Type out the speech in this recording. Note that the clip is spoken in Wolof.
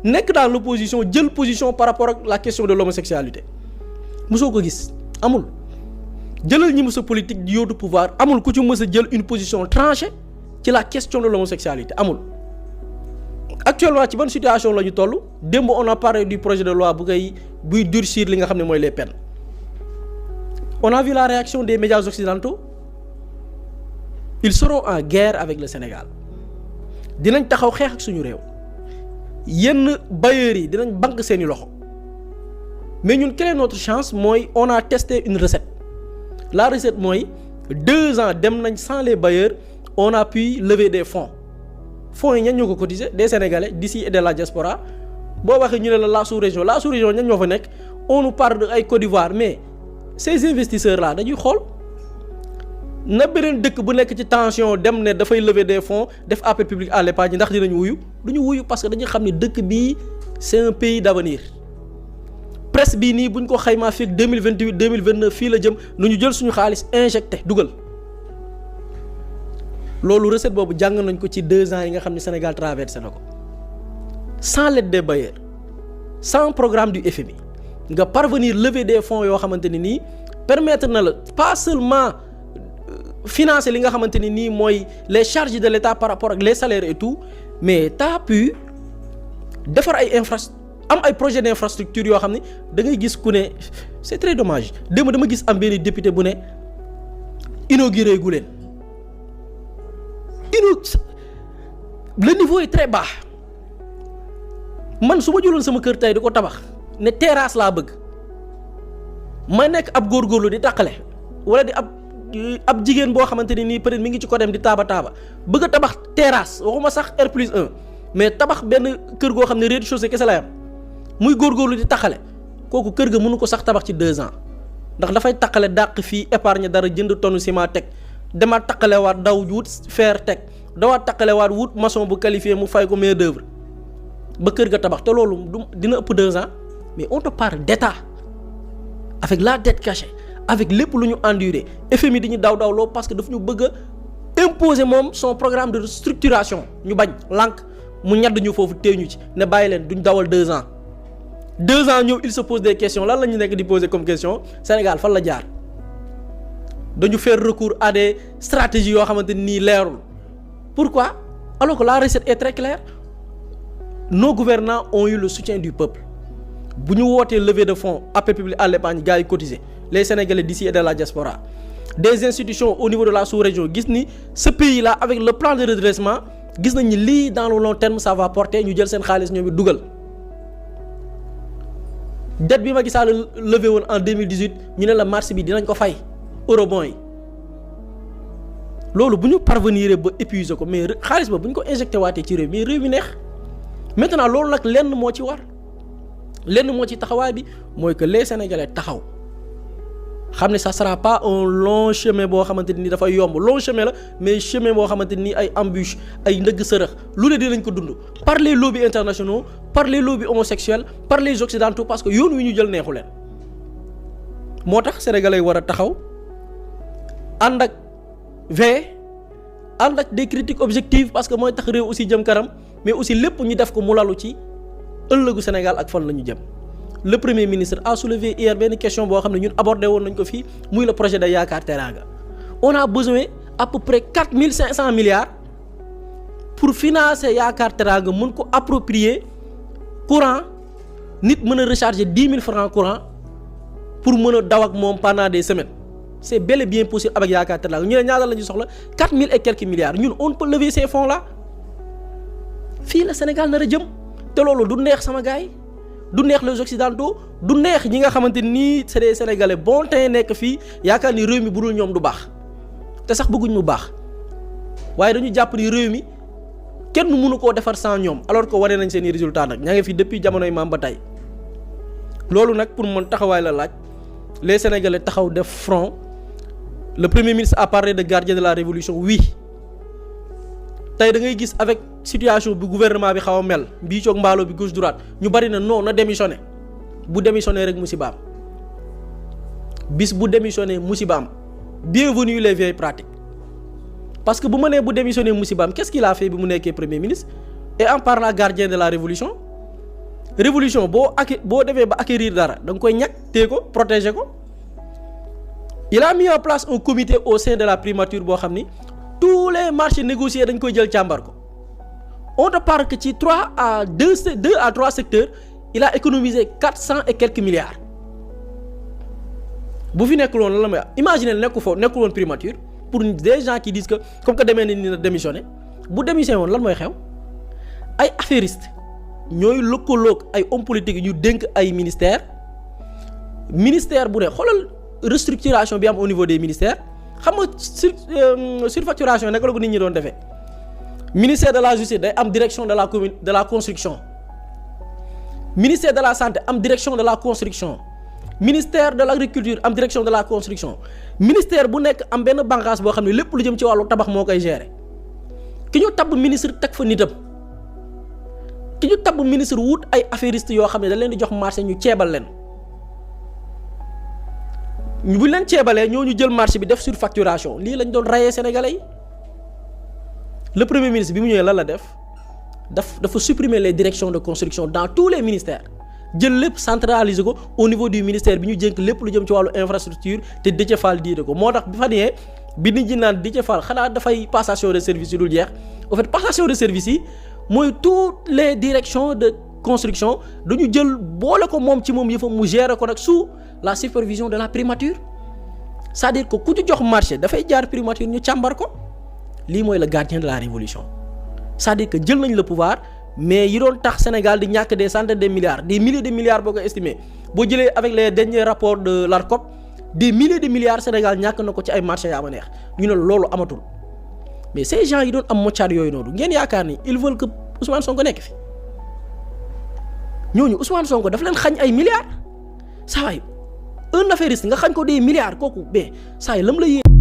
nekk dans l'opposition jël position par rapport ak la question de l'homosexualité mosoo ko gis amul. jëlal ñi mës a politique di yóotu pouvoir amul ku ci mës a jël une position tranchée ci la question de l'homosexualité amul. actuellement ci ban situation la ñu toll démb on a parlé du projet de loi buy durcir li nga xam ne mooy les peines on a vu la réaction des médias occidentaux ils seront en guerre avec le Sénégal dinañ taxaw xeex ak suñu réew yenn bailleurs yi dinañ banque seeni loxo mais ñun quelle est notre chance mooy on a testé une recette la recette mooy 2 ans dem nañ sans les bailleurs on a pu lever des fonds yi ñan ñoo ko cotiser des Sénégalais d'ici et de la diaspora boo waxee ñu ne la sous-région ñan ñoo fa nekk on nous parle de ay Côte d'Ivoire mais ces investisseurs là dañuy xool na beneen dëkk bu nekk ci tension dem ne dafay lever des fonds def appel public à l'épargne ndax dinañu wuyu duñu wuyu parce que dañuy xam ne dëkk bii c'est un pays d'avenir presse bii nii buñ ko xaymaa fii 2028 2029 fii la jëm nu ñu jël suñu xaalis injecté dugal loolu recette boobu jàng nañ ko ci 2 ans yi nga xam ne Sénégal traversé na ko sans l'aide des bailleurs sans programme du FMI nga parvenir lever des fonds yoo xamante ne nii permettre na la pas seulement financer li nga xamante ni nii mooy les charges de l'État par rapport ak les salaires et tout mais t'as pu defar ay am ay projet d'infrastructure yoo xam ne da ngay gis ku ne c'est très dommage démb dama gis am benn député bu ne inauguré gu leen le niveau est très bas man su ma jëloon sama kër tey di ko tabax ne terrasse laa bëgg ma nekk ab góorgóorlu di tàqale wala di ab jigéen boo xamante ni nii peut-être mi ngi ci ko dem di taaba bëgg a tabax terrasse waxuma sax R+1 mais tabax benn kër goo xam ne rez-de-chaussée kese la am muy góorgóorlu di tàqale kooku kër ga mënu ko sax tabax ci 2 ans ndax dafay tàqale dàq fii épargne dara jënd tonne ciment teg demaat taqale waat daw wut fer teg dawaat taqale waat wut maçon bu qualifié mu fay ko main d'œuvre ba kër ga tabax te loolu dina ëpp 2 ans mais on te parle d'état avec la dette cachée avec lépp lu ñu enduré FMI di ñu daw parce que daf ñu bëgg a imposer moom son programme de structuration ñu bañ lànk mu ñadd ñu foofu téye ñu ci ne bàyyi leen duñ dawal 2 ans 2 ans ñëw il se pose des questions lan la ñu nekk di poser comme question Sénégal fan la jaar dañu faire recours à des stratégies yoo xamante nii leerul pourquoi alors que la recette est très claire nos gouvernants ont eu le soutien du peuple bu ñu wootee levée de fonds appel public à l'épargne gars yi cotisé les Sénégalais d'ici et de la diaspora des institutions au niveau de la sous-région gis ni ce pays là avec le plan de redressement gis nañ ni lii dans le long terme ça va porter ñu jël seen xaalis ñoom it dugal dette bi ma gisaa levé woon en 2018 ñu ne la mars bi dinañ ko fay eurobond yi loolu bu ñu parvenir ba épuiser ko mais xaalis ba bu ñu ko injecté waatee ci réew mi réew mi neex maintenant loolu nag lenn moo ci war lenn moo ci taxawaay bi mooy que les Sénégalais taxaw xam ne ça sera pas un long chemin boo xamante ni dafay yomb long chemin la mais chemin boo xamante ni ay embûches ay ndëgg sërëx lu ne dinañ ko dund par les lobbies internationaux par les lobbies homosexuels par les occidentaux parce que yoon wi ñu jël neexu leen moo tax Sénégalais war a taxaw ànd ak ànd ak des critiques objectives parce que mooy tax réew aussi jëm kanam mais aussi lépp ñu def ko mu lalu ci ëllëgu Sénégal ak fan la ñu jëm. Le premier ministre a soulevé hier benn question boo xam ne ñun abordé woon nañ ko fii muy le projet de Yaakaar Teranga on a besoin à peu près 4500 milliards pour financer Yaakaar Teranga mën ko approprier courant nit mën a recharger 10 000 francs courant pour mën a daw ak moom pendant des semaines c'est bel et bien possible avec Yaakaar Teranga ñu ne ñaata la ñu soxla 4000 et quelques milliards ñun on peut lever ces fonds là fii la Sénégal nar a jëm te loolu du neex sama gars yi du neex les occidentaux du neex ñi nga xamante nii c'est des Sénégalais bon temps nekk fii yaakaar ni réew mi bu dul ñoom du baax te sax bëgguñ mu baax waaye dañu jàpp ni réew mi kenn mënu koo defar sans ñoom alors que wane nañ seeni résultat nag ñaa ngi fi depuis jamonoy maam ba tey loolu nag pour man taxawaay la laaj les Sénégalais taxaw def front le premier ministre a parlé de gardien de la révolution oui tey da ngay gis avec situation bi gouvernement bi xaw a mel bii coog mbaalo bi gauche droite ñu bari na non na démissionné bu démissionné rek musibaam bis bu démissionné musibaam bienvenue les vieilles pratiques parce que bu ma nee bu démissionné musibaam qu'est-ce qu'il a fait bi mu nekkee premier ministre et en parlant gardien de la révolution révolution boo defee ba acquérir dara da nga koy ñàkk téye ko protéger ko. Il a mis en place un comité au sein de la primature boo xam ni tous les marchés négociés dañ koy jël càmbar ko on te parle que ci 2 à 3 secteurs il a économisé 400 et quelques milliards bu fi nekkul woon lan la may imaginer nekkul woon primature pour des gens qui disent que comme que demee ni na démissionné bu démissionné woon lan mooy xew ay affairistes ñooy lëkkaloog ay hommes politiques ñu dénk ay ministère bu ne xoolal restructuration bi am au niveau des ministères xam nga surfacturation naka la ko nit ñi doon defee ministère de la justice day am direction de la construction ministère de la santé am direction de la construction ministère de l'agriculture am direction de la construction ministère bu nekk am benn bànqaas boo xam ne lépp lu jëm ci wàllu tabax moo koy gérer ki ñu tabb ministre teg fa nitam ki ñu tabb ministre wut ay affairistes yoo xam ne da leen di jox marché ñu ceebal leen buñ leen ceebalee ñoo ñu jël marché bi def surfacturation lii lañ doon rayee sénégalais yi le premier ministre bi mu ñëwee lan la dafa supprimer les directions de construction dans tous les ministères jël lépp centraliser ko au niveau du ministère bi ñu jënk lépp lu jëm ci wàllu infrastructure te Déthié Fall diide ko moo tax bi fa nee bi nit ñi naan Déthié Fall xanaa dafay passation de service yi dul jeex en fait passation de service yi mooy toutes les directions de construction dañu jël boole ko moom ci moom yëfam mu gérer ko nag sous la supervision de la primature c'est-à-dire que ku ci jox marché dafay jaar primature ñu càmbar ko lii mooy le gardien de la révolution c'est-à-dire que jël nañ le pouvoir mais yi doon tax Sénégal di ñàkk des centaines de milliards des milliers de milliards boo ko estimé boo jëlee avec les derniers rapports de l'ARCOP des milliers de milliards Sénégal ñàkk na ko ci ay marché yaa ma neex ñu ne loolu amatul mais ces gens yi doon am moccaat yooyu noonu ngeen yaakaar ni ils veulent que Ousmane Sonko nekk fi ñooñu Ousmane Sonko daf leen xañ ay milliards saa waay un affairiste nga xañ ko des milliards kooku mais saa yi lam la yéen